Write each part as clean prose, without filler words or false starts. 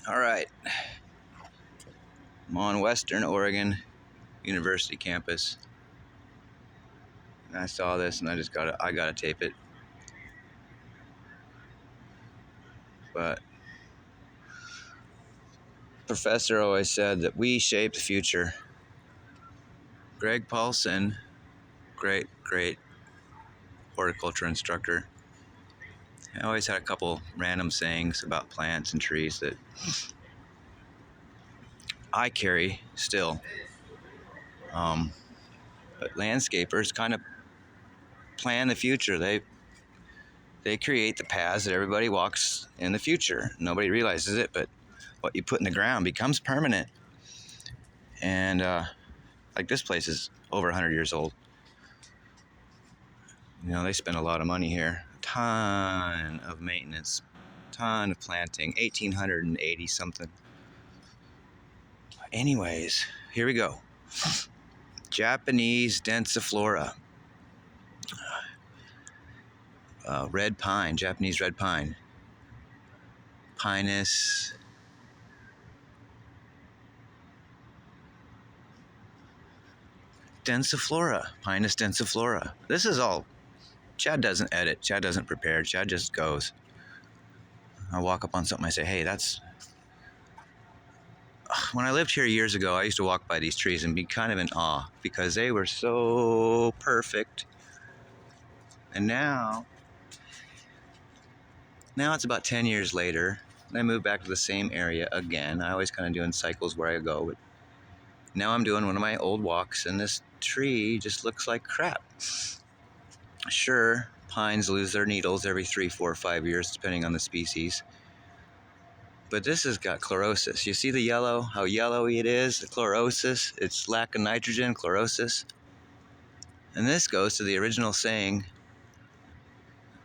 All right, I'm on Western Oregon University campus, and I saw this, and I gotta tape it. But professor always said that we shape the future. Greg Paulson, great horticulture instructor, I always had a couple random sayings about plants and trees that I carry still. But landscapers kind of plan the future. They create the paths that everybody walks in the future. Nobody realizes it, but what you put in the ground becomes permanent. And like this place is over 100 years old. You know, they spend a lot of money here. A ton of maintenance, ton of planting, 1880 something. Anyways, here we go. Japanese densiflora. Red pine, Japanese red pine. Pinus. Densiflora, Pinus densiflora. This is all, Chad doesn't edit, Chad doesn't prepare, Chad just goes. I walk up on something, I say, hey, that's... When I lived here years ago, I used to walk by these trees and be kind of in awe because they were so perfect. And now it's about 10 years later, and I moved back to the same area again. I always kind of doing cycles where I go, but now I'm doing one of my old walks, and this tree just looks like crap. Sure, pines lose their needles every 3, 4, 5 years, depending on the species. But this has got chlorosis. You see the yellow, how yellowy it is, the chlorosis, it's lack of nitrogen, chlorosis. And this goes to the original saying,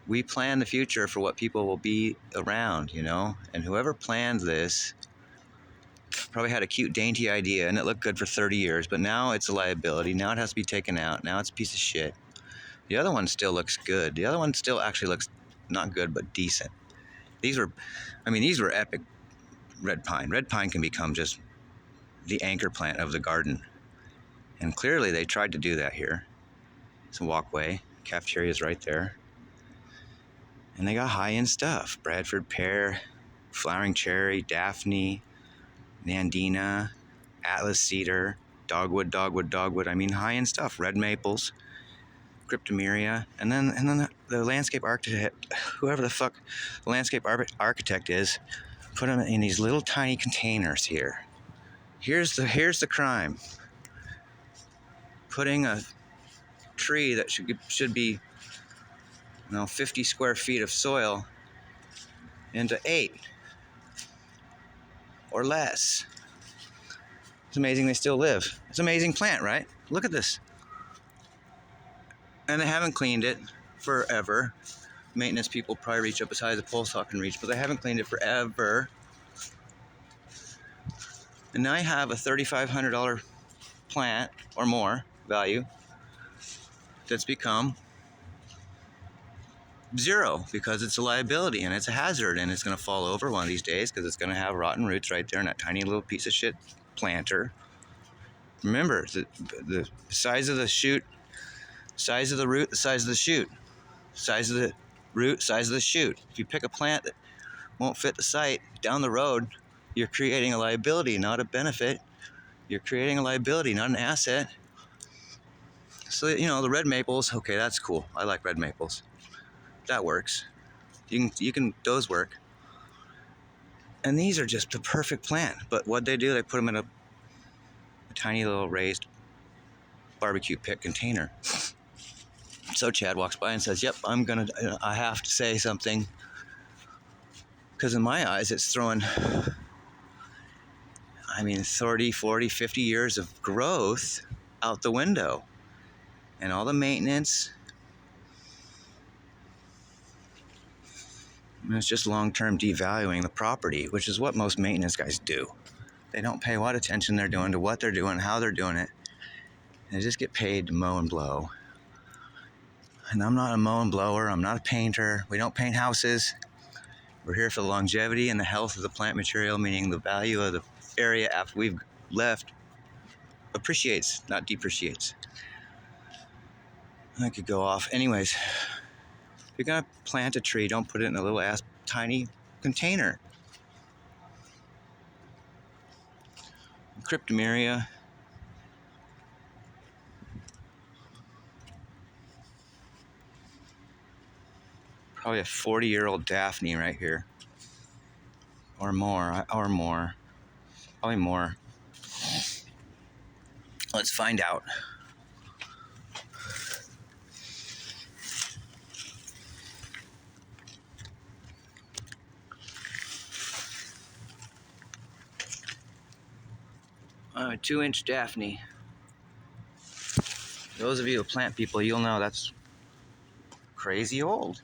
we plan the future for what people will be around, you know? And whoever planned this probably had a cute, dainty idea, and it looked good for 30 years, but now it's a liability. Now it has to be taken out. Now it's a piece of shit. The other one still looks good. The other one still actually looks not good, but decent. These were epic red pine. Red pine can become just the anchor plant of the garden. And clearly they tried to do that here. It's a walkway. Cafeteria is right there. And they got high-end stuff. Bradford pear, flowering cherry, Daphne, Nandina, Atlas cedar, dogwood. I mean, high-end stuff. Red maples, cryptomeria. And then the landscape architect, whoever the fuck the landscape architect is, put them in these little tiny containers here. Here's the crime. Putting a tree that should be 50 square feet of soil into 8 or less. It's amazing they still live. It's an amazing plant, right? Look at this. And they haven't cleaned it forever. Maintenance people probably reach up as high as a pole saw can reach, but they haven't cleaned it forever. And now I have a $3,500 plant or more value that's become zero because it's a liability and it's a hazard and it's going to fall over one of these days because it's going to have rotten roots right there in that tiny little piece of shit planter. Remember, the size of the shoot, size of the root, the size of the shoot, size of the root, size of the shoot. If you pick a plant that won't fit the site, down the road, you're creating a liability, not a benefit. You're creating a liability, not an asset. So, the red maples, okay, that's cool. I like red maples. That works. Those work. And these are just the perfect plant. But what they do, they put them in a tiny little raised barbecue pit container. So Chad walks by and says, yep, I have to say something. Because in my eyes, it's throwing, 30, 40, 50 years of growth out the window. And all the maintenance. And it's just long-term devaluing the property, which is what most maintenance guys do. They don't pay what attention they're doing to what they're doing, how they're doing it. They just get paid to mow and blow. And I'm not a mow and blower. I'm not a painter. We don't paint houses. We're here for the longevity and the health of the plant material, meaning the value of the area after we've left appreciates, not depreciates. I could go off. Anyways, if you're gonna plant a tree, don't put it in a little ass tiny container. Cryptomeria. Probably a 40-year-old Daphne right here. Or more. Probably more. Let's find out. A 2-inch Daphne. Those of you who plant people, you'll know that's crazy old.